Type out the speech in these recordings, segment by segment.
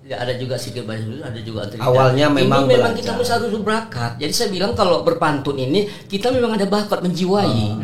Ya, ada juga sikil banyak, ada juga otodidak. Awalnya memang kita harus berbakat. Jadi saya bilang kalau berpantun ini kita memang ada bakat menjiwai.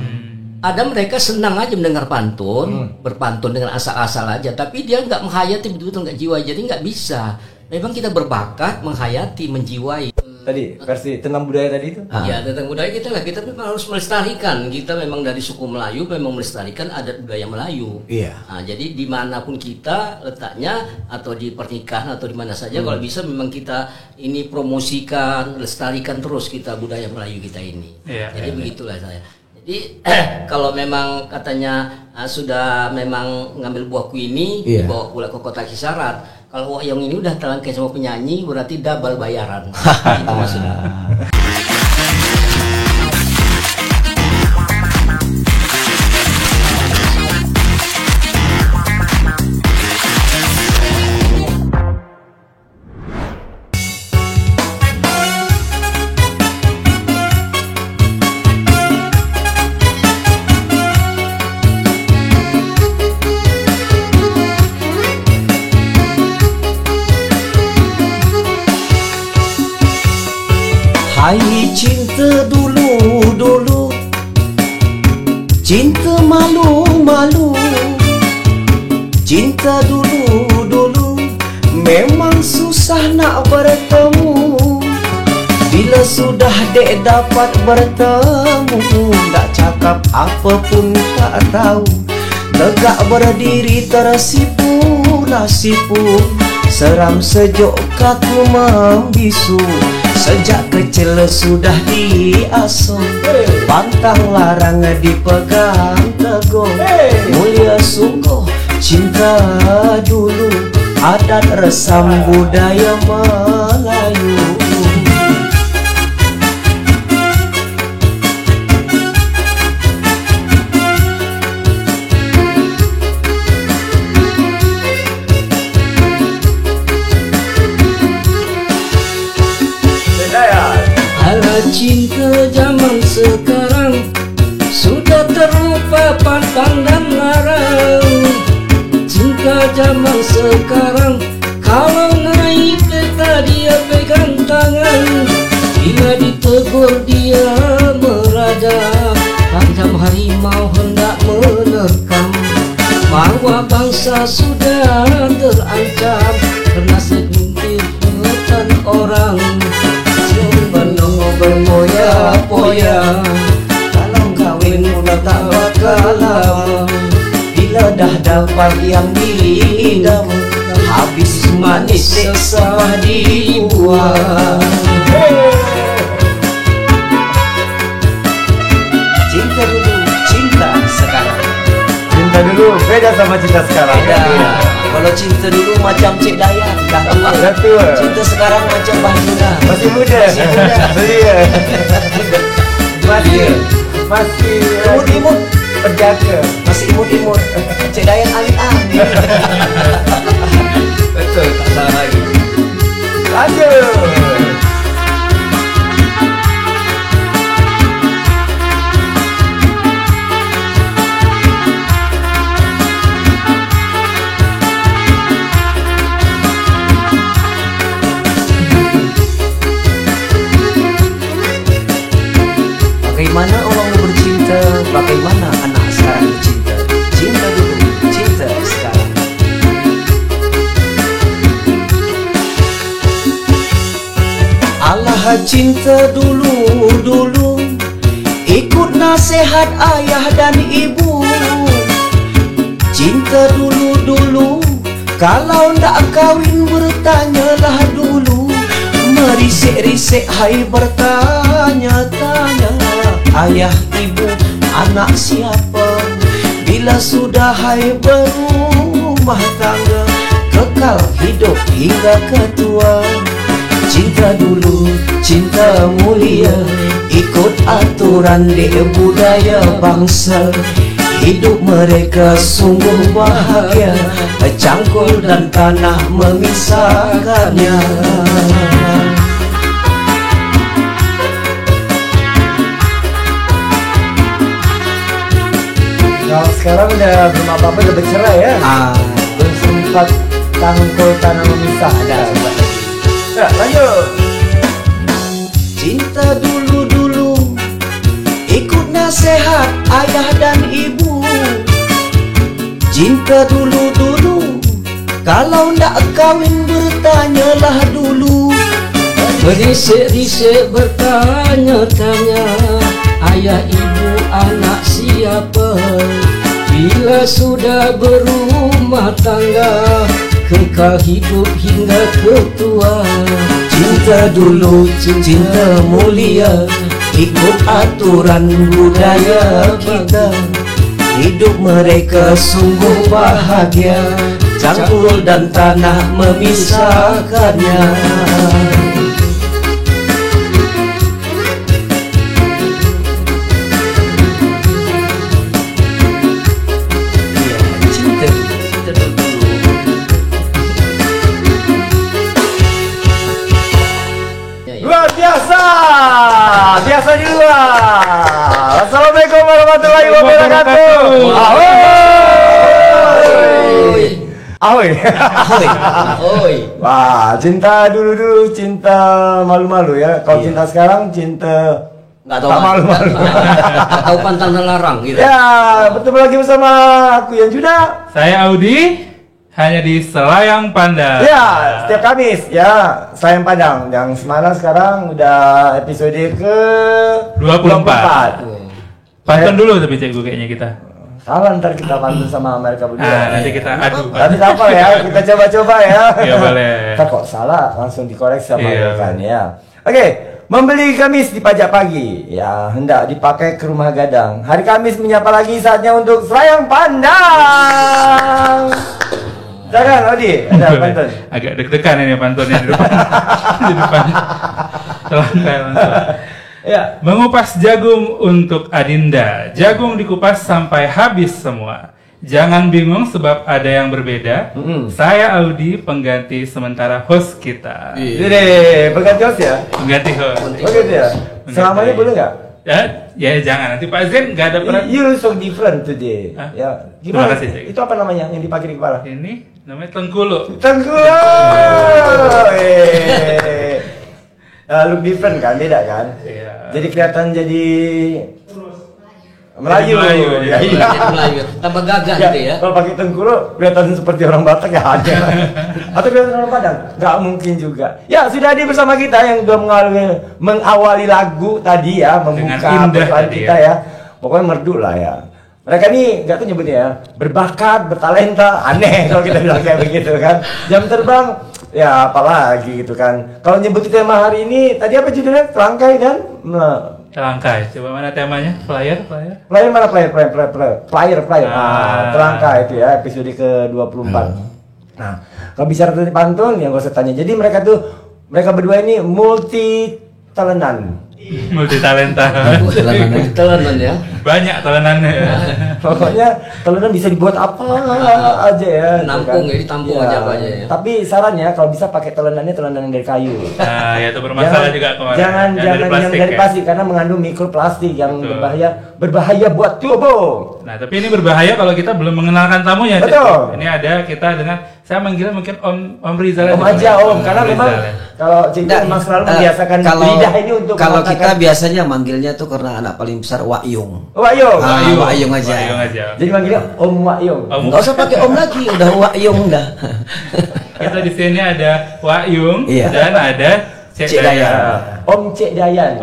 Ada mereka senang aja mendengar pantun, berpantun dengan asal-asal aja, tapi dia nggak menghayati betul-betul, nggak jiwai. Jadi nggak bisa. Memang kita berbakat menghayati, menjiwai. Tadi versi tentang budaya tadi itu? Ya, tentang budaya kita memang harus melestarikan. Kita memang dari suku Melayu memang melestarikan adat budaya Melayu. Iya. Nah, jadi dimanapun kita letaknya atau di pernikahan atau di mana saja, kalau bisa memang kita ini promosikan, lestarikan terus kita budaya Melayu kita ini. Jadi begitulah saya. Jadi kalau memang katanya sudah memang ngambil buahku ini dibawa pula ke kota Kisarat. Kalau yang ini udah terangkai sama penyanyi berarti double bayaran. Itu maksudnya. Hai cinta dulu-dulu, cinta malu-malu, cinta dulu-dulu memang susah nak bertemu. Bila sudah dek dapat bertemu, tak cakap apapun tak tahu, tegak berdiri tersipu-lah sipu, seram sejuk kaku membisu. Sejak kecil sudah diasuh, pantang larang dipegang teguh. Mulia sungguh cinta dulu, adat resam budaya Melayu. Cinta zaman sekarang sudah terlupa pantang dan larang. Cinta zaman sekarang kalau naik kereta dia pegang tangan, bila ditegur dia meradang. Tajam harimau hendak menerkam, marwah bangsa sudah terancam karena segelintir perbuatan orang. Bermoya-poya, kalau kawin udah tak bakal lama. Bila dah dapat yang diidam, habis manis sesah dibuang. Cinta dulu, cinta sekarang. Cinta dulu beda sama cinta sekarang. Beda. Kalau cinta dulu macam Cik Dayan, dah tua. Cinta sekarang macam Bahduna. Masih muda. Masih imut-imut, penjaga. masih imut-imut. Cik Dayan amit-amit. Betul, tak salah lagi. Lanjut. Bagaimana orang bercinta, bagaimana anak sekarang bercinta. Cinta dulu, cinta sekarang. Allah cinta dulu-dulu, ikut nasihat ayah dan ibu. Cinta dulu-dulu, kalau ndak kawin bertanyalah dulu. Merisik-risik hai bertanya-tanya, ayah ibu anak siapa. Bila sudah hai berumah tangga, kekal hidup hingga ketua. Cinta dulu, cinta mulia, ikut aturan di budaya bangsa. Hidup mereka sungguh bahagia, cangkul dan tanah memisahkannya. Kalau sekarang udah belum apa-apa, udah bercerai ya? Belum sempat Tangkul tanah memisahkan. Ya, lanjut. Cinta dulu-dulu, ikut nasihat ayah dan ibu. Cinta dulu-dulu, kalau ndak kawin bertanyalah dulu. Berisik-risik bertanya-tanya, ayah ibu anak siapa? Bila sudah berumah tangga, kekal hidup hingga ketua. Cinta dulu, cinta mulia, ikut aturan budaya kita. Hidup mereka sungguh bahagia, cangkul dan tanah memisahkannya. Luar biasa, biasa juga. Assalamualaikum warahmatullahi wabarakatuh. Ahoy. Ahoy. Oi. Wah, cinta dulu-dulu, cinta malu-malu ya. Kalau cinta sekarang, cinta Nggak tahu tak malu-malu. Nggak tahu pantang dan larang gitu. Ya, bertemu lagi bersama aku yang Juda. Saya Audi, hanya di Selayang Pandang. Ya, setiap Kamis ya, Sayang Padang. Yang mana sekarang udah episode ke 24. Pantun dulu tapi cikgu kayaknya kita. Salah, ntar kita pantun sama mereka berdua. Nanti kita adu. Nanti apa ya, kita coba-coba ya. Iya boleh. Ntar kok salah, langsung dikoreksi sama Iya. rekan ya. Oke, membeli Kamis di pajak pagi. Ya, hendak dipakai ke rumah gadang. Hari Kamis menyapa lagi, saatnya untuk Selayang Pandang. Jangan, Odi, ada pantun. Agak deg-degan ini pantunnya di depan. Di depan. Selangkai langsung. Ya, Mengupas jagung untuk Adinda. Jagung dikupas sampai habis semua. Jangan bingung sebab ada yang berbeda. Saya Audi, pengganti sementara host kita. jadi pengganti host ya. Pengganti host. Oh gitu ya. Selamanya boleh nggak? Ya jangan, nanti Pak Zen nggak ada peran. You so different today. Hah? Ya, Terima gimana? kasih, Cik. Itu apa namanya yang dipakai di kepala? Ini namanya Tengkulo. Tengku. Look different kan, beda kan? Iya. Jadi kelihatan jadi Melayu. Melayu, Ya, iya. iya. Melayu, tambah gagah Ya, gitu ya. kalau pakai tengkuro kelihatan seperti orang Batak ya ada. Atau kelihatan orang Padang? Nggak mungkin juga. Ya, sudah hadir bersama kita yang sudah mengawali lagu tadi ya, Dengan membuka indah persoalan tadi kita ya. Pokoknya merdu lah ya. Mereka nih nggak tuh nyebutnya ya, berbakat, bertalenta, aneh kalau kita bilang kayak begitu kan. Jam terbang, ya apalagi gitu kan. Kalau nyebut tema hari ini, tadi apa judulnya? Terangkai dan Telangkai. Coba mana temanya? Flyer. Player mana player. Terangkai itu ya episode ke-24. Nah, kalau bicara tentang pantun yang gak usah tanya. Jadi mereka berdua ini multi talentan. Multi talenta. Telenan ya. Banyak talenannya. Pokoknya talentan bisa dibuat apa aja ya. Nampung gitu ya, ditampung aja apa aja ya. Tapi sarannya kalau bisa pakai talentannya talentan dari kayu. Nah, ya itu bermasalah juga kemarin. Jangan yang dari ya. plastik karena mengandung mikroplastik yang Betul. berbahaya buat tubuh. Nah, tapi ini berbahaya kalau kita belum mengenalkan tamunya. Cik. Betul. Ini ada kita dengan saya manggilnya mungkin Om Rizal. Om aja Om, karena Rizal memang ya. kalau Cinta memang selalu membiasakan lidah ini untuk kalau mengatakan- kita biasanya manggilnya tuh karena anak paling besar Wakyung. Wakyung. Wakyung aja. Wakyung aja. Jadi manggilnya Om Wakyung. Om. Nggak usah pakai Om lagi, udah Wakyung dah. Kita di sini ada Wakyung Iya. dan ada Cek Cik Dayan. Dayan. Om Cek Dayan.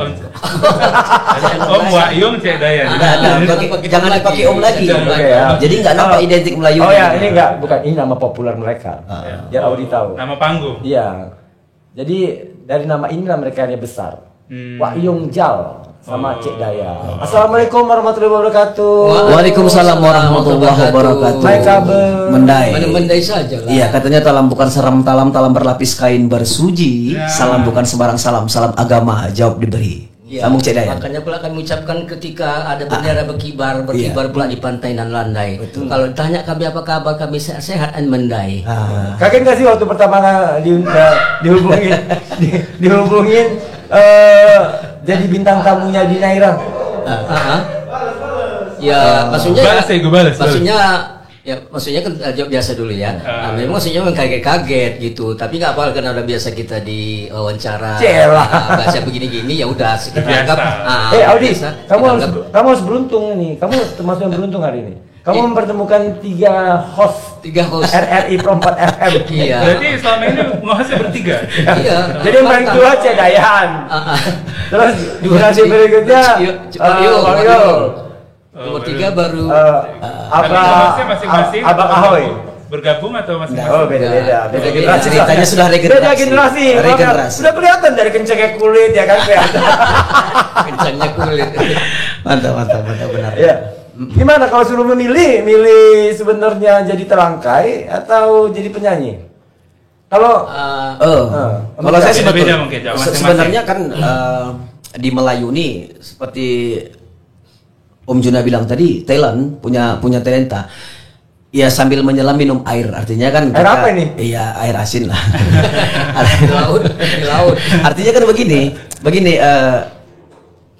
Om Wakyung, Cek Dayan. Jangan dipakai Om lagi. Oke, ya. Jadi nggak nampak identik Melayu. Oh ya, ini enggak, bukan, ini nama populer mereka. Biar Audi tahu. Nama panggung. Iya. Jadi dari nama inilah mereka yang besar. Wakyung Jal sama Cek Dayan. Assalamualaikum warahmatullahi wabarakatuh. Waalaikumsalam warahmatullahi wabarakatuh. Baik kabar. Mendai. Mendai saja lah. Iya, katanya talam bukan seram, talam berlapis kain bersuji. Ya. Salam bukan sembarang salam, salam agama jawab diberi. Ya, Sambung Cek Dayan. makanya pula kami ucapkan ketika ada bendera berkibar pula di pantai nan landai. Kalau ditanya kami apa kabar, kami sehat and mendai. Kaget nggak sih waktu pertama dihubungin dihubungin jadi bintang tamunya di Naira? Ya, maksudnya Balas ya, gue balas. maksudnya Ya maksudnya kan jawab biasa dulu ya. Nah, memang maksudnya memang kaget-kaget gitu. Tapi nggak apa karena udah biasa kita di wawancara bahasa begini-gini ya udah kita anggap. Audi, kamu harus beruntung nih. Kamu termasuk yang beruntung hari ini. Kamu mempertemukan 3 host RRI Pro 4 FM. Iya. Berarti selama ini ngehostnya bertiga. Iya. Jadi yang paling tua Cek Dayan. Terus generasi berikutnya nomor 3 baru Abang Ahoy. Bergabung atau masih? Oh beda generasi. Ceritanya sudah regenerasi. Beda generasi. Sudah kelihatan dari kencangnya kulit ya kan kelihatan. kencangnya kulit. Mantap benar. Ya. Gimana kalau suruh milih sebenarnya jadi terangkai atau jadi penyanyi? Kalau kalau saya sebetulnya sebenarnya kan di Melayu nih seperti Om Juna bilang tadi, talent punya talenta. Ya sambil menyelam minum air, artinya kan air apa ini? Iya, air asin lah. di laut. Artinya kan begini,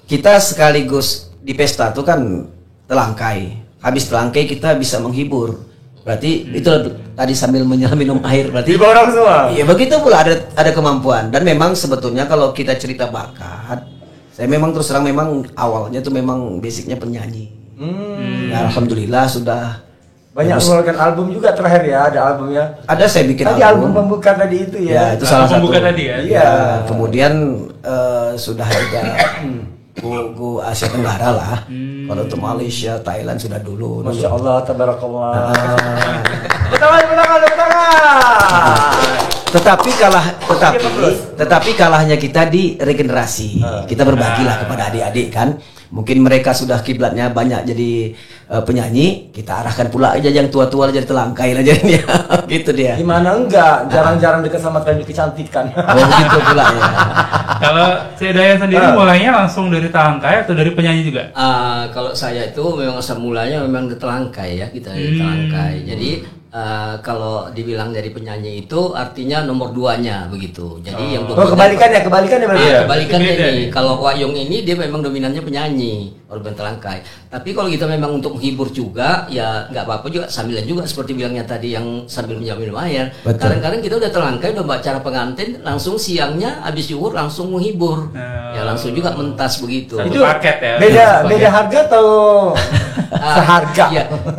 kita sekaligus di pesta tuh kan telangkai. Habis telangkai kita bisa menghibur. Berarti itu tadi sambil menyelam minum air, berarti di orang semua. Iya, begitu pula ada kemampuan. Dan memang sebetulnya kalau kita cerita bakat, saya memang terus terang memang awalnya tuh memang basicnya penyanyi. Ya, alhamdulillah sudah banyak mengeluarkan album juga terakhir ya, ada albumnya. Ada saya bikin tadi album pembuka tadi itu ya. Ya itu salah satu. Pembuka tadi ya. Iya. Kemudian sudah juga go Asia Tenggara lah. Kalau untuk Malaysia, Thailand sudah dulu. Masya Allah, tabarakallah. Tetapi kalahnya kita di regenerasi. Kita berbagilah kepada adik-adik kan. Mungkin mereka sudah kiblatnya banyak jadi penyanyi, kita arahkan pula aja yang tua-tua jadi telangkai aja dia. Gitu dia. Gimana enggak? Jarang-jarang dekat sama tren kecantikan. Oh gitu pula ya. Kalau Cek Dayan sendiri mulainya langsung dari telangkai atau dari penyanyi juga? Kalau saya itu memang asal mulanya memang dari telangkai ya, kita dari telangkai. Jadi kalau dibilang dari penyanyi itu artinya nomor 2-nya begitu. Jadi yang kebalikannya berarti. Kebalikannya ini. Kalau Wayung ini dia memang dominannya penyanyi, organ telangkai. Tapi kalau kita memang untuk menghibur juga, ya nggak apa-apa juga sambilan juga seperti bilangnya tadi yang sambil minum air. Kadang-kadang kita udah telangkai, udah baca acara pengantin, langsung siangnya habis zuhur langsung menghibur. Ya langsung juga mentas begitu. Itu paket ya. Beda harga atau seharga?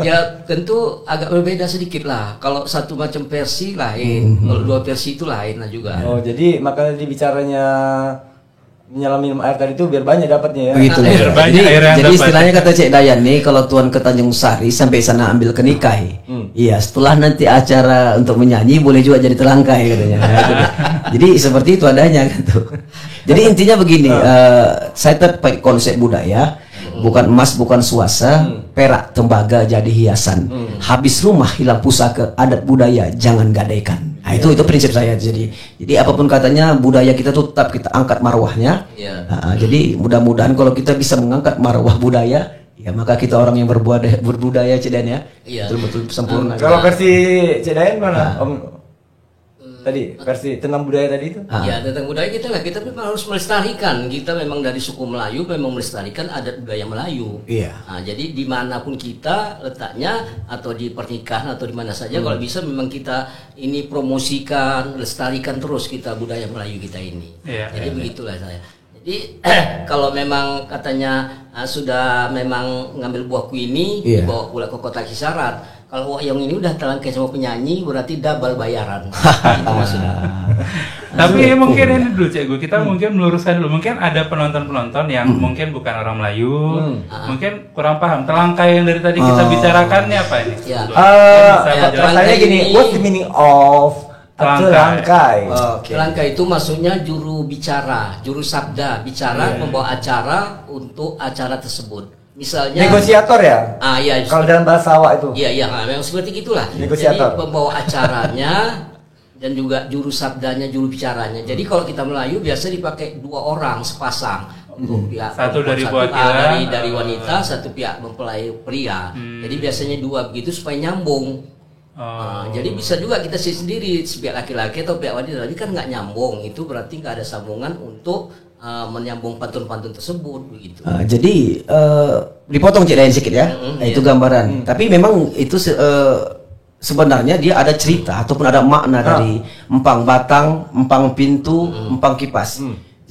Ya tentu agak berbeda sedikit lah. Kalau satu macam versi lain, kalau 2 versi itu lain lah juga. Oh, jadi makanya dibicaranya menyelam minum air tadi itu biar banyak dapatnya ya. Begitu. Jadi istilahnya kata Cek Dayan nih, kalau tuan ke Tanjung Sari sampai sana ambil kenikai. Iya, setelah nanti acara untuk menyanyi boleh juga jadi telangkai katanya. Jadi seperti itu adanya gitu. Jadi intinya begini, saya tetap pakai konsep budaya. Bukan emas, bukan suasa, perak, tembaga jadi hiasan. Habis rumah hilang pusaka, adat budaya jangan gadaikan. Nah, itu prinsip saya. Jadi apapun katanya budaya kita tuh tetap kita angkat marwahnya. Jadi mudah-mudahan kalau kita bisa mengangkat marwah budaya, ya maka kita orang yang berbudaya Cek Dayan ya. Betul-betul sempurna. Kalau versi Cek Dayan mana? Tadi versi tentang budaya tadi itu? Ya tentang budaya kita memang harus melestarikan. Kita memang dari suku Melayu memang melestarikan adat budaya Melayu. Jadi dimanapun kita letaknya atau di pernikahan atau di mana saja kalau bisa memang kita ini promosikan, lestarikan terus kita budaya Melayu kita ini. Jadi begitulah saya. Jadi kalau memang katanya sudah memang ngambil buahku ini dibawa pula ke kota Kisarat. Kalau yang ini udah telangkai sama penyanyi berarti double bayaran. Itu maksudnya. Tapi mungkin ini dulu Cek Gu, kita mungkin meluruskan dulu. Mungkin ada penonton-penonton yang mungkin bukan orang Melayu, mungkin kurang paham. Telangkai yang dari tadi kita bicarakannya apa ini? Pertanyaannya gini, what's the meaning of telangkai? Telangkai itu maksudnya juru bicara, juru sabda, bicara membawa acara untuk acara tersebut. Misalnya negosiator ya? Iya. Kalau dalam bahasa Awak itu. Iya, memang seperti gitulah. Negosiator. Jadi pembawa acaranya dan juga juru sabdanya, juru bicaranya. Jadi kalau kita Melayu biasa dipakai 2 orang sepasang. Untuk pihak satu dari wanita, satu pihak mempelai pria. Jadi biasanya 2 begitu supaya nyambung. Jadi bisa juga kita sendiri pihak laki-laki atau pihak wanita, tapi kan nggak nyambung, itu berarti nggak ada sambungan untuk menyambung pantun-pantun tersebut begitu. Jadi dipotong Cik Dayan sedikit ya. Itu gambaran. Tapi memang itu sebenarnya dia ada cerita ataupun ada makna dari empang batang, empang pintu, empang kipas.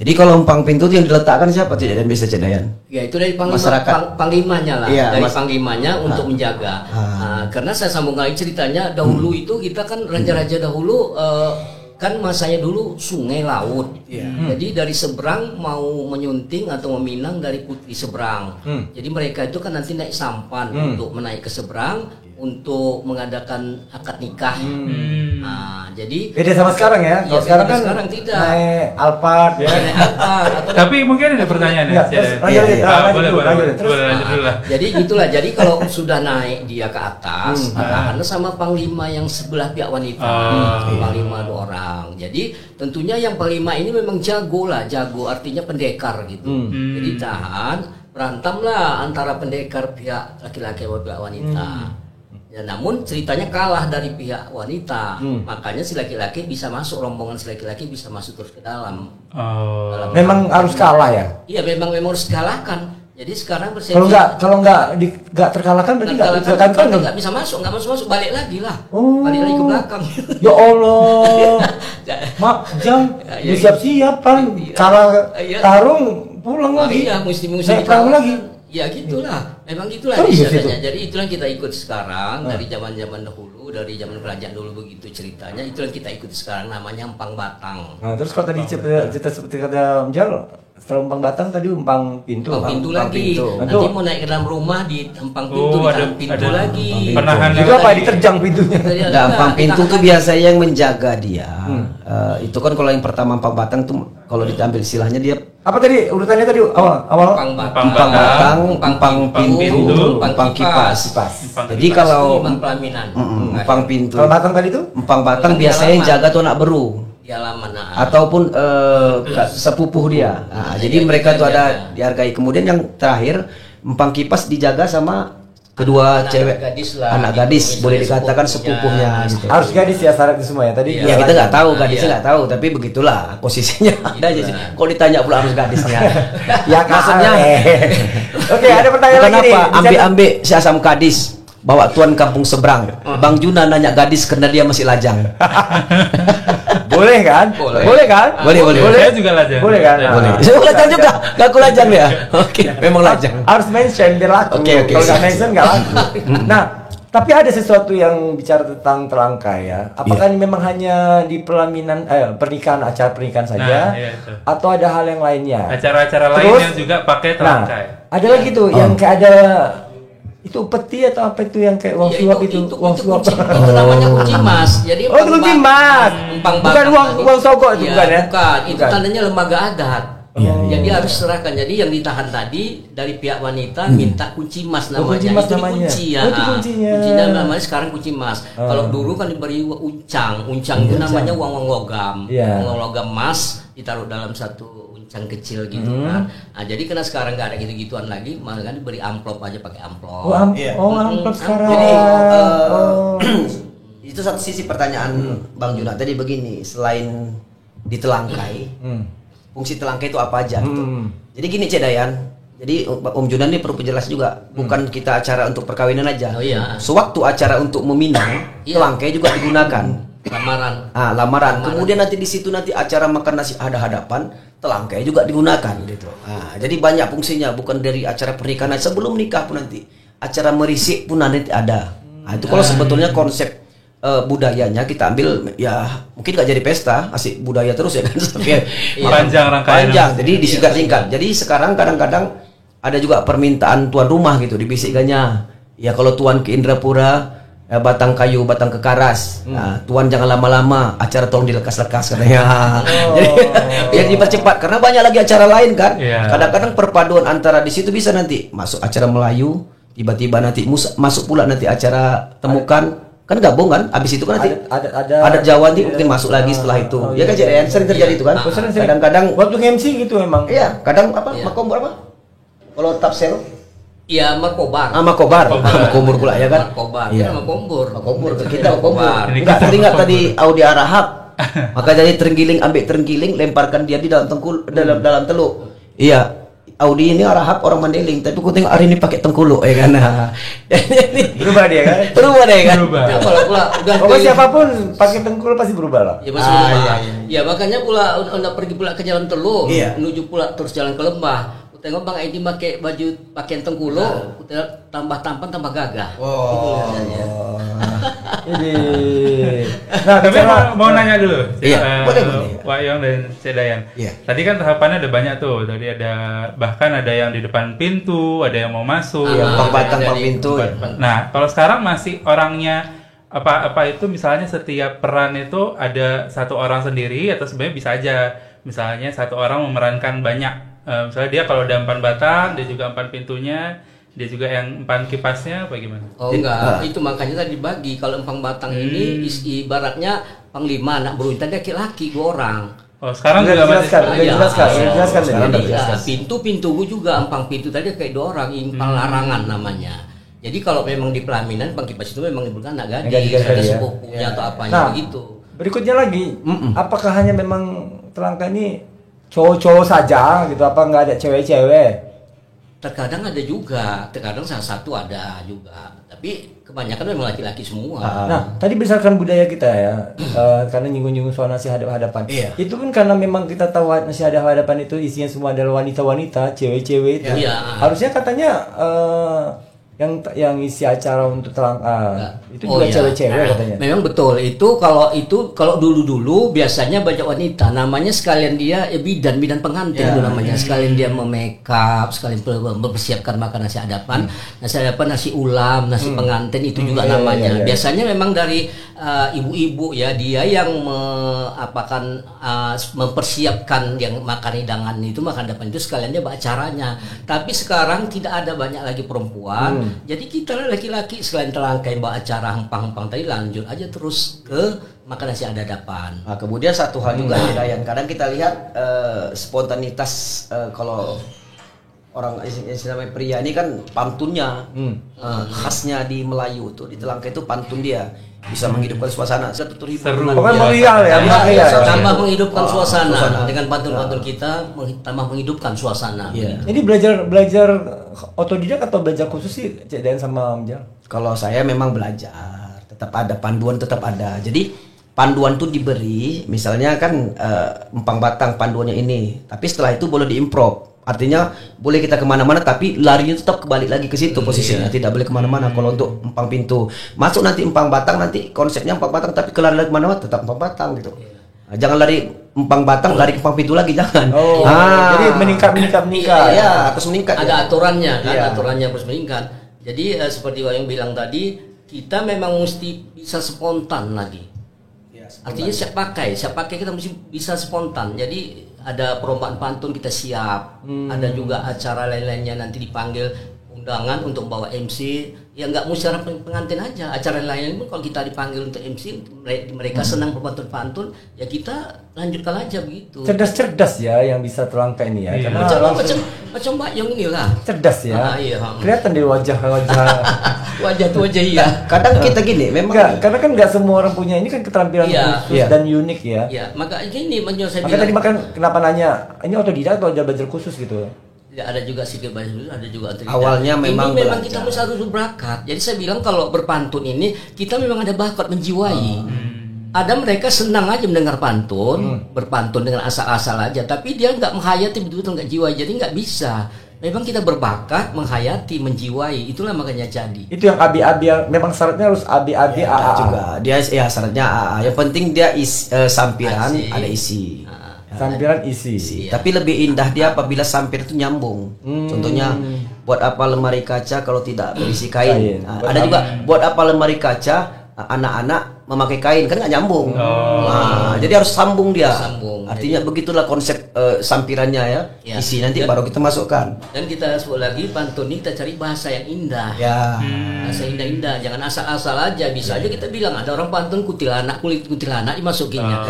Jadi kalau empang pintu itu yang diletakkan siapa Cik Dayan, bisa Cik Dayan? Ya itu dari masyarakat. panglimanya lah, Iya, dari panglimanya untuk menjaga. Karena saya sambung lagi ceritanya, dahulu itu kita kan raja-raja dahulu kan masanya dulu sungai laut. Jadi dari seberang mau menyunting atau meminang dari putri seberang. Jadi mereka itu kan nanti naik sampan untuk menaik ke seberang untuk mengadakan akad nikah. Nah, jadi beda sama sekarang ya. Kalau sekarang kan tidak. Naik Alphard ya. Naik Alphard atau Tapi mungkin ada pertanyaan ya. Boleh lanjut dulu lah. Jadi gitulah. Jadi kalau sudah naik dia ke atas, karena sama panglima yang sebelah pihak wanita, panglima 2 orang. Jadi tentunya yang panglima ini memang jago artinya pendekar gitu. Jadi berantem lah antara pendekar pihak laki-laki dan pihak wanita. Ya, namun ceritanya kalah dari pihak wanita, makanya si laki-laki bisa masuk, rombongan si laki-laki bisa masuk terus ke dalam. Memang harus kalah ya? Iya, memang harus kalahkan. Jadi sekarang kalau nggak terkalahkan berarti nggak bisa masuk, balik lagi lah, balik lagi ke belakang. Ya Allah, mak jam siap-siap kan, kalah tarung pulang lagi. Iya, mesti perang lagi. Ya gitulah, memang gitulah ceritanya. Jadi itulah kita ikut sekarang dari zaman-zaman dahulu, dari zaman kerajaan dulu begitu ceritanya. Itulah kita ikut sekarang, namanya empang batang. Nah, terus kalau tadi cerita seperti kata Om Jal, setelah empang batang tadi empang pintu. Pintu lagi. Nanti mau naik ke dalam rumah di empang pintu, di dalam pintu lagi. Penahan itu apa? Diterjang pintunya. Nah, empang pintu tuh biasanya yang menjaga dia. Itu kan kalau yang pertama empang batang tuh kalau diambil istilahnya dia apa tadi urutannya tadi awal empang batang, empang pintu, empang kipas. Jadi kalau empang pintu, kalau batang tadi tuh empang batang biasanya yang jaga tuh anak beru. Ataupun sepupuh dia. Nah, jadi mereka tuh ada dihargai. Kemudian yang terakhir empang kipas dijaga sama kedua cewek anak gadis boleh dikatakan sepupuhnya gitu. Harus gadis ya syaratnya semua ya tadi. Ya kita nggak tahu gadisnya nggak tahu, tapi begitulah posisinya ada aja sih. Kok ditanya pula harus gadisnya? Ya maksudnya. Oke, ada pertanyaan lagi nih. Ambil si asam gadis bawa tuan kampung seberang. Bang Juna nanya gadis karena dia masih lajang. Boleh kan? Boleh kan? Boleh. Saya juga lajang. Boleh kan? Boleh. Saya lajang juga. Ngaku lajang ya. Oke, memang lajang. Harus mention biar laku. Oke. Kalau nggak mention nggak laku. Nah, tapi ada sesuatu yang bicara tentang telangkai ya. Apakah ini memang hanya di pelaminan, pernikahan, acara pernikahan saja, atau ada hal yang lainnya? Acara-acara lain yang juga pakai telangkai. Ada lagi tuh yang kayak ada itu peti atau apa itu yang kayak uang suap itu uang suap itu namanya kunci mas. Jadi itu kunci mas, bukan uang sogok itu bukan ya? Bukan, itu tandanya lembaga adat. Jadi harus serahkan. Jadi yang ditahan tadi dari pihak wanita minta kunci mas namanya. Kunci mas itu namanya. Kunci ya. Itu kuncinya. Kuncinya namanya sekarang kunci mas. Kalau dulu kan diberi uncang itu namanya uang logam. Uang logam mas ditaruh dalam satu uncang kecil gitu kan. Nah, jadi karena sekarang nggak ada gitu-gituan lagi, malah diberi amplop aja pakai amplop. Amplop sekarang. Jadi itu satu sisi pertanyaan Bang Juna tadi begini, selain ditelangkai, fungsi telangkai itu apa aja gitu. Jadi gini Cik Dayan, jadi Om Juna ini perlu penjelas juga, bukan kita acara untuk perkawinan aja. Sewaktu acara untuk meminang, telangkai juga digunakan. Lamaran. Kemudian nanti di situ nanti acara makan nasi ada hadapan, telangkai juga digunakan gitu. Jadi banyak fungsinya, bukan dari acara pernikahan sebelum nikah pun nanti acara merisik pun nanti ada. Itu kalau sebetulnya konsep budayanya kita ambil ya mungkin nggak jadi pesta, asik budaya terus ya kan sampai panjang rangkaian. Jadi disingkat-singkat. Jadi sekarang kadang-kadang ada juga permintaan tuan rumah gitu dibisikkannya. Ya kalau tuan ke Indrapura batang kayu, batang kekaras. Tuan jangan lama-lama, acara tolong dilekas-lekas katanya. Jadi biar dipercepat karena banyak lagi acara lain kan. Kadang-kadang perpaduan antara di situ bisa nanti masuk acara Melayu, tiba-tiba nanti masuk pula nanti acara temukan. Kan gabung kan, abis itu kan nanti ada Jawa nanti mungkin masuk lagi setelah itu. Ya kan Cik, sering terjadi itu kan. Kadang-kadang waktu MC gitu memang. Iya, kadang makombor apa? Kalau tapsel Iya, Makobar. Makobar pula ya kan? Makobar. Iya, Makombor. Kita Makombor. Enggak teringat tadi Audi Arahap Maka jadi ambil terenggiling, lemparkan dia di dalam dalam teluk. Iya. Audi ini Arahap orang Mandailing, tapi aku tengok hari ini pakai tengkuluk ya kan. Berubah dia kan? Berubah deh kan. Ya, kalau pula udah Pokoknya siapapun pakai tengkuluk pasti berubah lah. Ya masih berubah. Ya makanya pula udah pergi pula ke jalan teluk, menuju pula terus jalan ke lembah. Tengok Bang Edi pakai baju pakaian tengkuluk, tambah tampan tambah gagah. Jadi, tapi mau nanya dulu, boleh. Wayong dan Cedayan. Tadi kan tahapannya ada banyak tuh. Tadi bahkan ada yang di depan pintu, ada yang mau masuk, Empang batang pintu. Nah, kalau sekarang masih orangnya apa itu misalnya setiap peran itu ada satu orang sendiri atau sebenarnya bisa aja misalnya satu orang memerankan banyak. Misalnya dia kalau ada empan batang, dia juga empan pintunya, dia juga yang empan kipasnya, apa gimana? Oh enggak, itu makanya tadi dibagi. Kalau empang batang ini ibaratnya panglima anak beruntun dia laki-laki 2 orang. Oh sekarang juga masih jelaskan. Pintu juga empang pintu tadi kayak 2 orang, empang larangan namanya. Jadi kalau memang di pelaminan empang kipas itu memang bukan anak gadis, ada sepupunya atau apanya begitu. Berikutnya lagi, apakah hanya memang Telangka ini cowok-cowok saja gitu, apa nggak ada cewek-cewek? Terkadang ada juga, terkadang salah satu ada juga, tapi kebanyakan memang laki-laki semua. Nah, tadi berdasarkan budaya kita ya, karena nyinggung-nyinggung soal nasi hadap-hadapan. Itu kan karena memang kita tahu nasi hadap-hadapan itu isinya semua adalah wanita-wanita, cewek-cewek itu. Harusnya katanya yang isi acara untuk Telangka itu juga cewek-cewek katanya. Memang betul. Itu kalau dulu biasanya banyak wanita, namanya sekalian dia bidan pengantin itu namanya. Sekalian dia memekap, sekalian mempersiapkan makan nasi hadapan, nasi ulam, nasi pengantin itu juga namanya. Biasanya memang dari ibu-ibu ya, dia yang mempersiapkan yang makan hidangan itu, makan hadapan itu sekalian dia acaranya. Tapi sekarang tidak ada banyak lagi perempuan. Jadi kita laki-laki selain Telangka yang bawa acara hempang-hempang tadi, lanjut aja terus ke makan nasi hadapan. Nah, kemudian satu hal juga Dayan, kadang kita lihat spontanitas kalau orang namanya pria ini kan pantunnya khasnya di Melayu tuh, di Telangka itu pantun dia bisa menghidupkan suasana satu seru. Pokoknya meriah ya, tambah menghidupkan suasana dengan pantun-pantun kita, tambah menghidupkan suasana. Ini belajar otodidak atau belajar khusus sih Cik Dayan sama Om Jal? Kalau saya memang belajar, tetap ada panduan, tetap ada. Jadi panduan tuh diberi, misalnya kan empang batang panduannya ini, tapi setelah itu boleh diimprov. Artinya boleh kita kemana-mana tapi larinya tetap kembali lagi ke situ posisinya, tidak boleh kemana-mana. Kalau untuk empang pintu masuk nanti empang batang, nanti konsepnya empang batang tapi lari kemana-mana tetap empang batang gitu. Nah, jangan lari empang batang lari ke empang pintu lagi, jangan. Jadi meningkat. Iya, terus meningkat. Ada aturannya kan, aturannya harus meningkat. Jadi seperti yang bilang tadi, kita memang mesti bisa spontan lagi. Artinya siap pakai kita mesti bisa spontan. Jadi ada perlombaan pantun kita siap, ada juga acara lain-lainnya nanti dipanggil undangan untuk bawa MC. Ya nggak mesti orang pengantin aja, acara lain pun kalau kita dipanggil untuk MC, mereka senang berpantun-pantun, ya kita lanjutkan aja begitu. Cerdas ya yang bisa Telangka ini ya. Karena macam Mbak Yong inilah. Cerdas ya. Kelihatan di wajah tuh wajah iya. Kadang kita gini, memang karena kan nggak semua orang punya ini kan keterampilan khusus dan unik ya. Iya, maka ini saya bilang. Tadi kenapa nanya, ini otodidak atau belajar khusus gitu? Ya, ada juga sedikit banyak, ada juga otodidak. Awalnya memang kita harus berbakat. Jadi saya bilang kalau berpantun ini kita memang ada bakat menjiwai. Ada mereka senang aja mendengar pantun, berpantun dengan asal-asal aja, tapi dia nggak menghayati betul-betul, nggak jiwai, jadi nggak bisa. Memang kita berbakat, menghayati, menjiwai, itulah makanya jadi. Itu yang abi-abi, memang syaratnya harus abi-abi AA juga. Dia syaratnya AA. Yang penting dia sampiran ada isi. Sampiran isi. Tapi lebih indah dia apabila sampir itu nyambung. Contohnya buat apa lemari kaca kalau tidak berisi kain. Ada juga buat apa lemari kaca anak-anak memakai kain, kan nggak nyambung. Jadi harus sambung dia. Artinya begitulah konsep sampirannya ya. Isi nanti baru kita masukkan. Dan kita sebut lagi pantun ini kita cari bahasa yang indah. Bahasa indah-indah, jangan asal-asal aja. Bisa aja kita bilang ada orang pantun kulit kuntilanak dimasukinnya.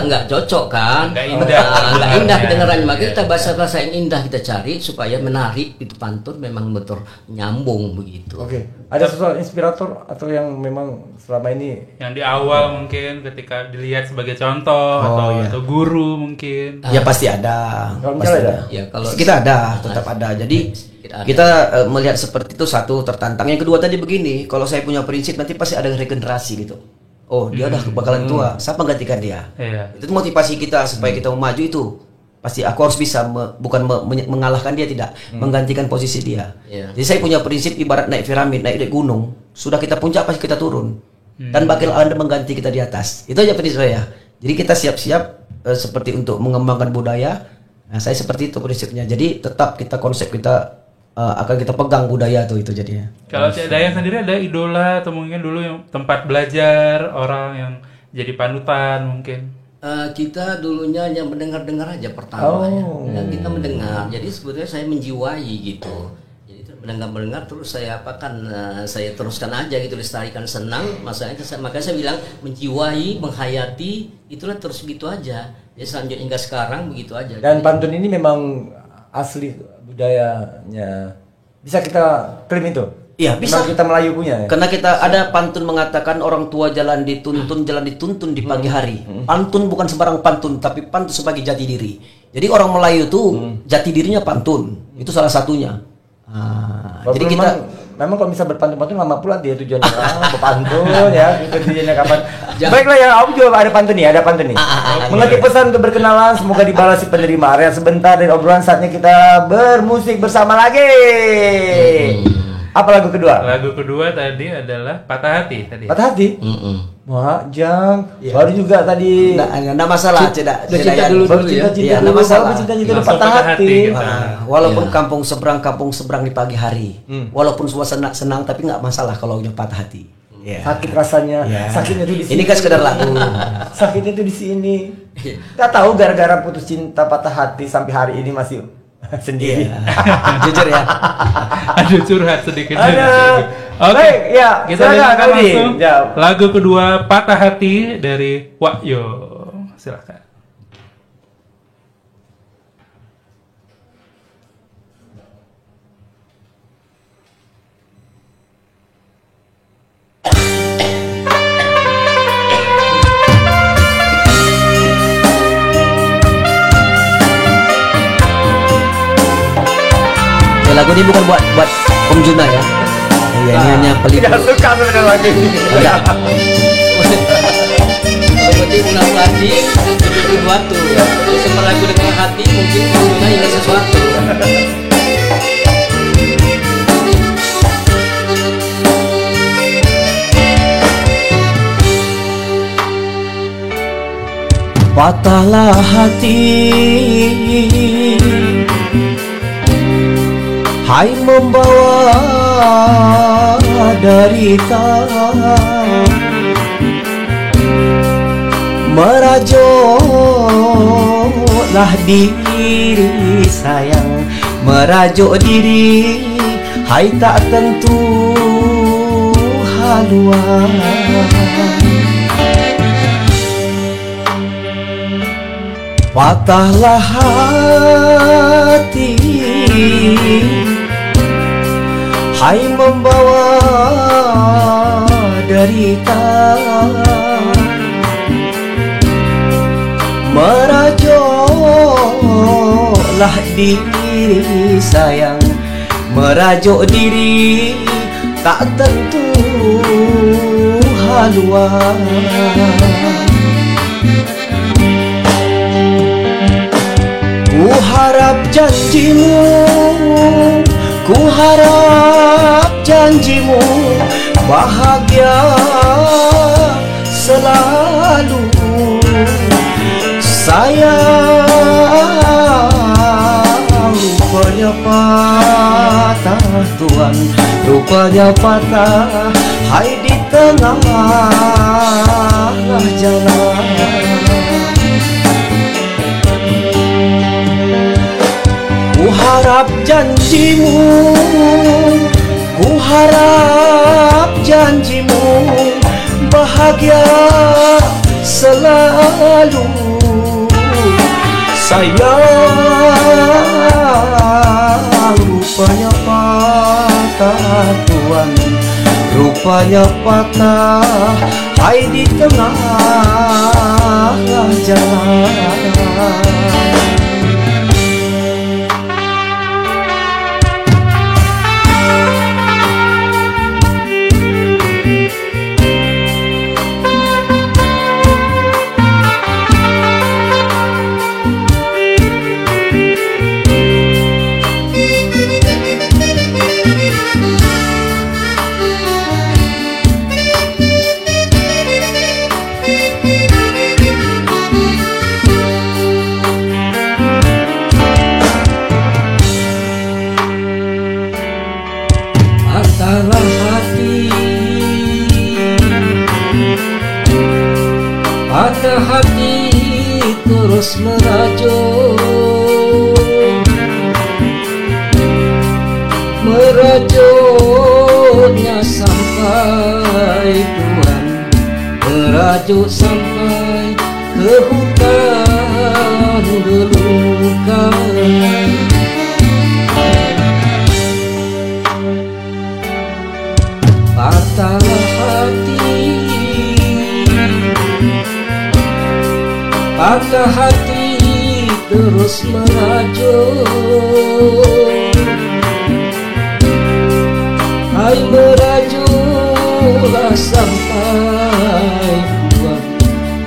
Enggak cocok kan? Enggak indah kedengarannya. Maka kita bahasa-bahasa yang indah kita cari supaya menarik itu pantun memang betul nyambung begitu. Oke. Ada sesuatu inspirator atau yang memang selama ini yang di awal mungkin ketika dilihat sebagai contoh atau guru mungkin. Ya pasti ada. Pasti ada. Ya, kalau kita ada, tetap ada. Jadi kita melihat seperti itu satu tertantang. Yang kedua tadi begini, kalau saya punya prinsip nanti pasti ada regenerasi gitu. Oh, dia udah bakalan tua, siapa menggantikan dia? Itu motivasi kita supaya kita mau maju itu. Pasti aku harus bisa bukan mengalahkan dia, tidak menggantikan posisi dia. Jadi saya punya prinsip ibarat naik piramid, naik gunung, sudah kita puncak pasti kita turun dan bakal Anda mengganti kita di atas. Itu aja prinsip saya. Jadi kita siap-siap seperti untuk mengembangkan budaya. Nah, saya seperti itu prinsipnya. Jadi tetap kita konsep kita akan kita pegang budaya itu jadinya. Kalau Cik Dayan sendiri ada idola atau mungkin dulu yang tempat belajar orang yang jadi panutan mungkin? Kita dulunya hanya mendengar-dengar aja pertama dan kita mendengar. Jadi sebetulnya saya menjiwai gitu. Jadi mendengar terus saya saya teruskan aja gitu, lestarikan, senang. Makanya saya bilang menjiwai, menghayati, itulah terus begitu aja. Jadi selanjutnya hingga sekarang begitu aja. Dan pantun ini memang asli budayanya. Bisa kita klaim itu? Iya, bisa. Memang kita Melayu punya ya? Karena kita ada pantun mengatakan orang tua jalan dituntun di pagi hari. Pantun bukan sembarang pantun, tapi pantun sebagai jati diri. Jadi orang Melayu itu jati dirinya pantun. Itu salah satunya. Jadi kita memang kalau bisa berpantun-pantun lama pula dia tujuannya berpantun ya, itu tujuannya kapan. Baiklah ya, aku juga ada pantun nih, mengetik pesan untuk berkenalan, semoga dibalas si penerima. Area sebentar dari obrolan, saatnya kita bermusik bersama lagi. Apa lagu kedua? Lagu kedua tadi adalah Patah Hati tadi. Patah Hati? Wah, baru juga tadi. Nggak masalah, cinta dulu ya. Nggak masalah. Cinta patah hati. Walaupun kampung seberang di pagi hari. Walaupun suasana senang, tapi nggak masalah kalau punya patah hati. Sakit rasanya. Sakitnya itu di sini. Ini kan sekedar lagu. Sakitnya itu di sini. Nggak tahu gara-gara putus cinta patah hati sampai hari ini masih sendiri. Jujur ya. Ada curhat sedikit. Oke, ya. Kita dengarkan langsung lagu kedua Patah Hati dari Wakyo. Silakan. Lagu ini bukan buat Om Juna ya. Iya, ini hanya pelipur. Tidak suka sebenarnya lagi. Enggak. Kalau berarti ulang hati itu suatu ya. Semua lagu dengan hati mungkin Om Juna ingat sesuatu. Patahlah hati, hai membawa derita, merajuklah diri sayang, merajuk diri, hai tak tentu haluan. Patahlah hati, hai membawa derita, merajuklah diri sayang, merajuk diri, tak tentu haluan. Ku harap janjimu, bahagia selalu. Sayang, rupanya patah Tuhan, rupanya patah, hai di tengah jalan. janjimu, ku harap janjimu bahagia selalu. Sayang, rupanya patah tuan, rupanya patah hai di tengah jalan. Patah hati terus merajutnya sampai Tuhan, merajut sampai ke hutan belukar. Patahlah hati, patah hati terus merajut, hai merajutlah sampai Tuhan,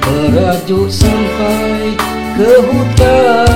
merajut sampai ke hutan